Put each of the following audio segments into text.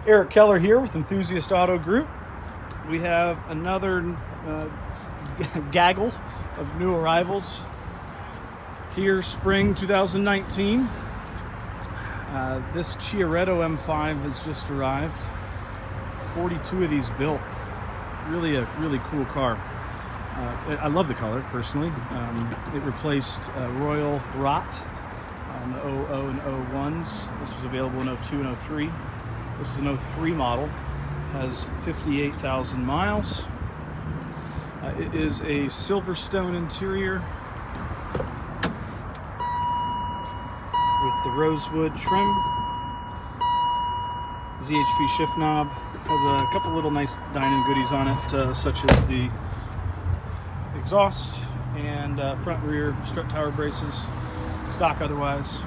Eric Keller here with Enthusiast Auto Group. We have another gaggle of new arrivals here, spring 2019. This Chiaretto M5 has just arrived. 42 of these built. Really a really cool car. I love the color personally. It replaced Royal Rot on the 00 and 01s. This was available in 02 and 03. This is an 03 model. Has 58,000 miles. It is a Silverstone interior with the rosewood trim. ZHP shift knob. Has a couple little nice dining goodies on it, such as the exhaust and front and rear strut tower braces. Stock otherwise.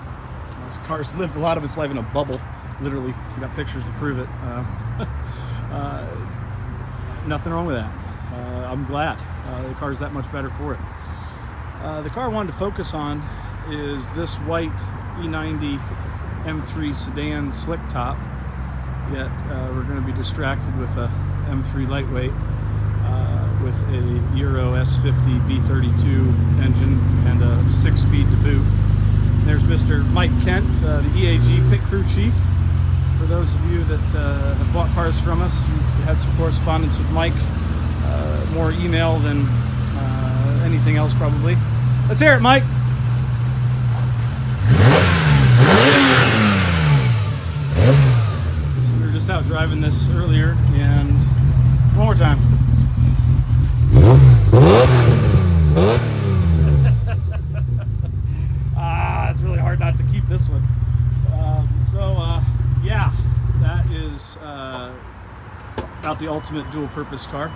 This car's lived a lot of its life in a bubble, literally. You got pictures to prove it. Nothing wrong with that. I'm glad. The car's that much better for it. The car I wanted to focus on is this white E90 M3 Sedan Slicktop. Yet we're going to be distracted with a M3 lightweight with a Euro S50 B32 engine and a 6-speed to boot. There's Mr. Mike Kent, the EAG pit crew chief. For those of you that have bought cars from us, you've had some correspondence with Mike, more email than anything else probably. Let's hear it, Mike. So we were just out driving this earlier, and one more time. It's really hard not to keep this one. Yeah, that is about the ultimate dual purpose car.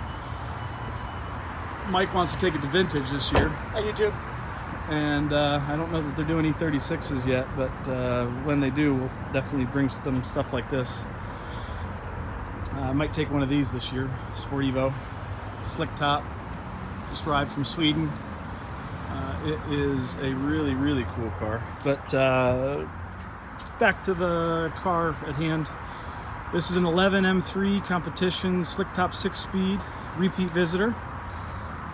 Mike wants to take it to vintage this year. How you do? And I don't know that they're doing E36s yet, but when they do, we'll definitely bring them stuff like this. I might take one of these this year. Sport Evo, Slicktop, just arrived from Sweden. It is a really, really cool car. But back to the car at hand. This is an 11 M3 competition Slicktop 6-speed repeat visitor.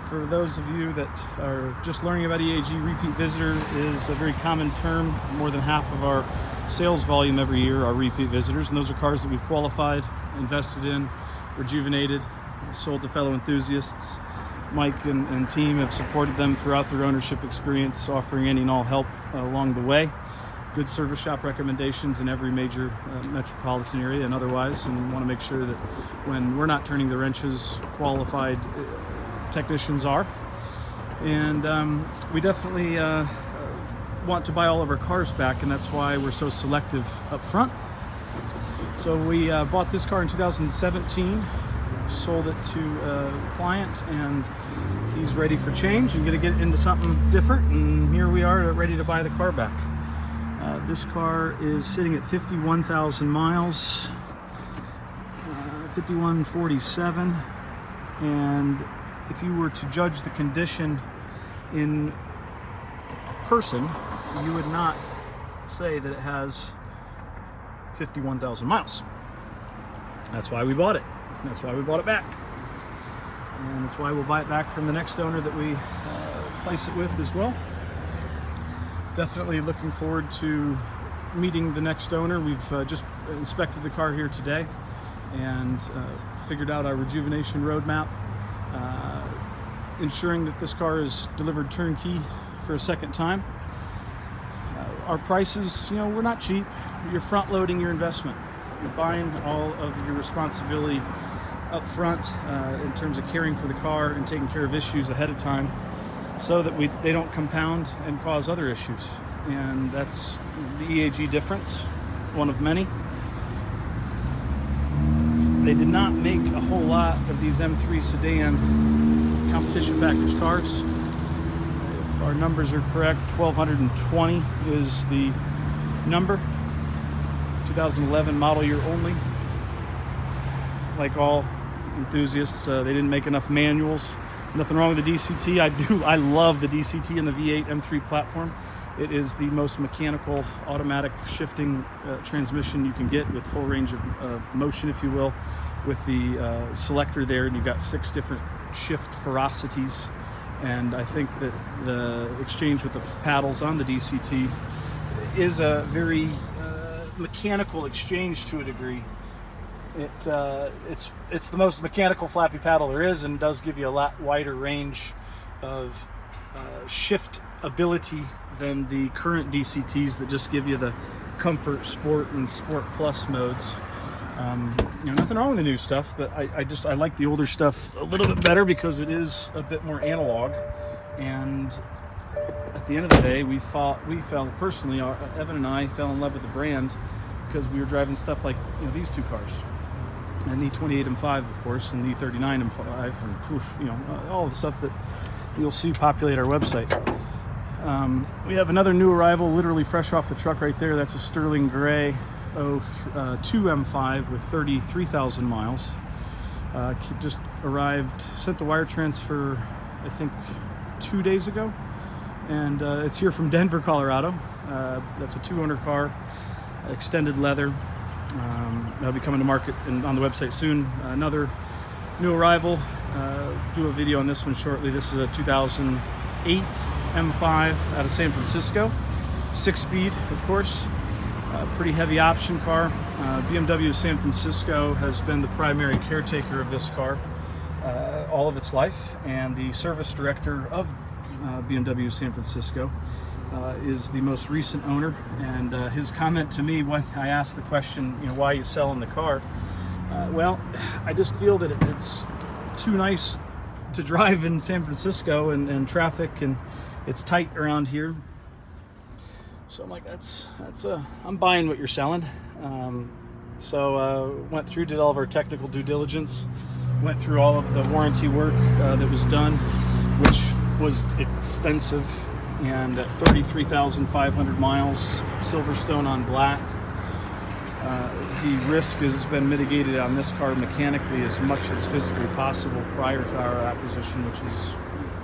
For those of you that are just learning about EAG, repeat visitor is a very common term. More than half of our sales volume every year are repeat visitors, and those are cars that we've qualified, invested in, rejuvenated, sold to fellow enthusiasts. Mike and team have supported them throughout their ownership experience, offering any and all help along the way. Good service shop recommendations in every major metropolitan area and otherwise, and want to make sure that when we're not turning the wrenches, qualified technicians are. And we definitely want to buy all of our cars back, and that's why we're so selective up front. So we bought this car in 2017, sold it to a client, and he's ready for change and gonna get into something different, and here we are ready to buy the car back. This car is sitting at 51,000 miles, 5147, and if you were to judge the condition in person, you would not say that it has 51,000 miles. That's why we bought it. That's why we bought it back. And that's why we'll buy it back from the next owner that we place it with as well. Definitely looking forward to meeting the next owner. We've just inspected the car here today and figured out our rejuvenation roadmap, ensuring that this car is delivered turnkey for a second time. Our prices, we're not cheap. You're front loading your investment. You're buying all of your responsibility up front in terms of caring for the car and taking care of issues ahead of time, so that they don't compound and cause other issues. And that's the EAG difference, one of many. They did not make a whole lot of these M3 sedan competition package cars. If our numbers are correct, 1,220 is the number. 2011 model year only. Like all Enthusiast. They didn't make enough manuals. Nothing wrong with the DCT. I love the DCT and the V8 M3 platform. It is the most mechanical automatic shifting transmission you can get, with full range of motion, if you will, with the selector there, and you've got 6 different shift ferocities. And I think that the exchange with the paddles on the DCT is a very mechanical exchange to a degree. It's the most mechanical flappy paddle there is, and does give you a lot wider range of shift ability than the current DCTs that just give you the comfort, sport, and sport plus modes. Nothing wrong with the new stuff, but I like the older stuff a little bit better because it is a bit more analog. And at the end of the day, we fell personally, Evan and I fell in love with the brand because we were driving stuff like these 2 cars, and the E28 M5, of course, and the E39 M5, and all the stuff that you'll see populate our website. We have another new arrival, literally fresh off the truck right there. That's a sterling gray 02 M5 with 33,000 miles. Just arrived, sent the wire transfer, I think 2 days ago, and it's here from Denver, Colorado. That's a 200 car, extended leather. That'll be coming to market and on the website soon. Another new arrival. Do a video on this one shortly. This is a 2008 M5 out of San Francisco, 6-speed, of course. Pretty heavy option car. BMW San Francisco has been the primary caretaker of this car all of its life, and the service director of BMW San Francisco is the most recent owner. And his comment to me when I asked the question, why are you selling the car? Well, I just feel that it's too nice to drive in San Francisco and traffic, and it's tight around here. So I'm like, I'm buying what you're selling. So went through, did all of our technical due diligence, went through all of the warranty work that was done, which was extensive, and at 33,500 miles, Silverstone on black. The risk has been mitigated on this car mechanically as much as physically possible prior to our acquisition, which is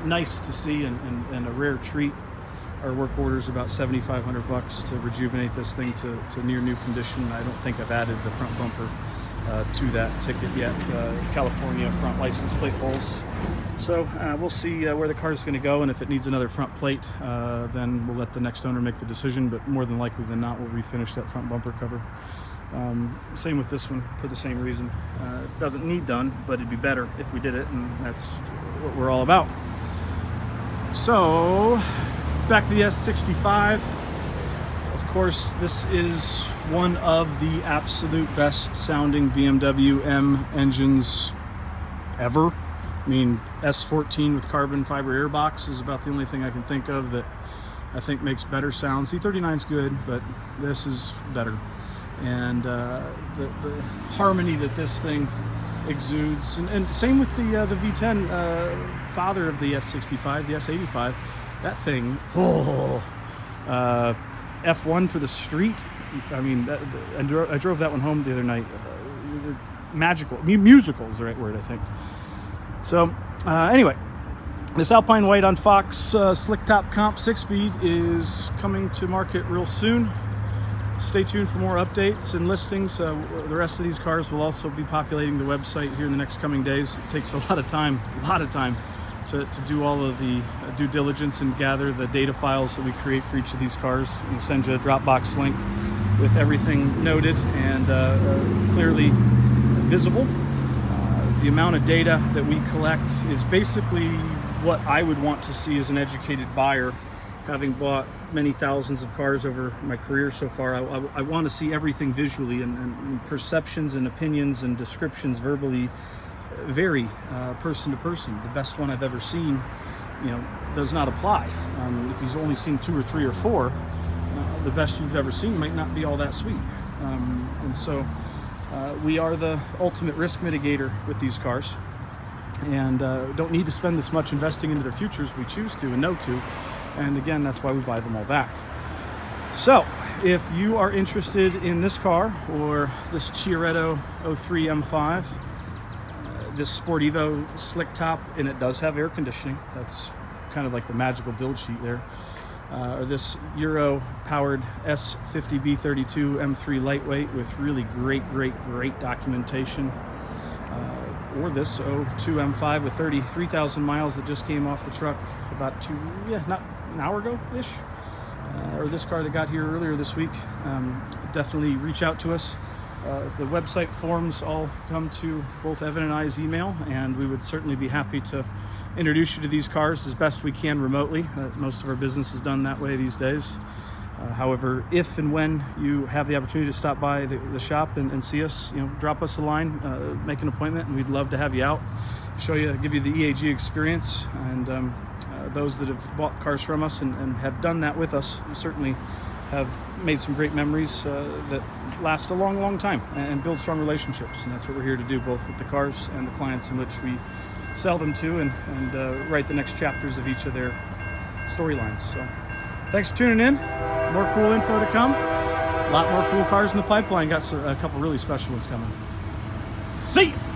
nice to see and a rare treat. Our work order is about $7,500 to rejuvenate this thing to near new condition. I don't think I've added the front bumper to that ticket yet. California front license plate holes. So we'll see where the car is going to go, and if it needs another front plate, then we'll let the next owner make the decision. But more than likely than not, we'll refinish that front bumper cover. Same with this one for the same reason. It doesn't need done, but it'd be better if we did it, and that's what we're all about. So back to the S65. Of course, this is one of the absolute best sounding BMW M engines ever. I mean, S14 with carbon fiber air box is about the only thing I can think of that I think makes better sounds. C39's good, but this is better. And the harmony that this thing exudes, and same with the V10 father of the S65, the S85. That thing, F1 for the street. I mean, I drove that one home the other night. Magical, musical is the right word, I think. So anyway, this Alpine White on Fox Slicktop Comp 6-speed is coming to market real soon. Stay tuned for more updates and listings. The rest of these cars will also be populating the website here in the next coming days. It takes a lot of time to do all of the due diligence and gather the data files that we create for each of these cars. We'll send you a Dropbox link with everything noted and clearly visible. The amount of data that we collect is basically what I would want to see as an educated buyer, having bought many thousands of cars over my career so far. I want to see everything visually, and perceptions and opinions and descriptions verbally vary person to person. The best one I've ever seen, does not apply. If you've only seen 2 or 3 or 4, the best you've ever seen might not be all that sweet. And so we are the ultimate risk mitigator with these cars, and don't need to spend this much investing into their futures. We choose to and know to, and again, that's why we buy them all back. So if you are interested in this car or this Chiaretto 03 M5, this Sport Evo Slicktop, and it does have air conditioning. That's kind of like the magical build sheet there. Or this Euro powered S50B32 M3 lightweight with really great documentation. Or this 02 M5 with 33,000 miles that just came off the truck about not an hour ago-ish. Or this car that got here earlier this week. Definitely reach out to us. The website forms all come to both Evan and I's email, and we would certainly be happy to introduce you to these cars as best we can remotely. Most of our business is done that way these days. However, if and when you have the opportunity to stop by the shop and see us, drop us a line, make an appointment, and we'd love to have you out, show you, give you the EAG experience. And those that have bought cars from us and have done that with us certainly have made some great memories that last a long time and build strong relationships. And that's what we're here to do, both with the cars and the clients in which we sell them to, and write the next chapters of each of their storylines. So thanks for tuning in. More cool info to come. A lot more cool cars in the pipeline. Got a couple really special ones coming. See ya!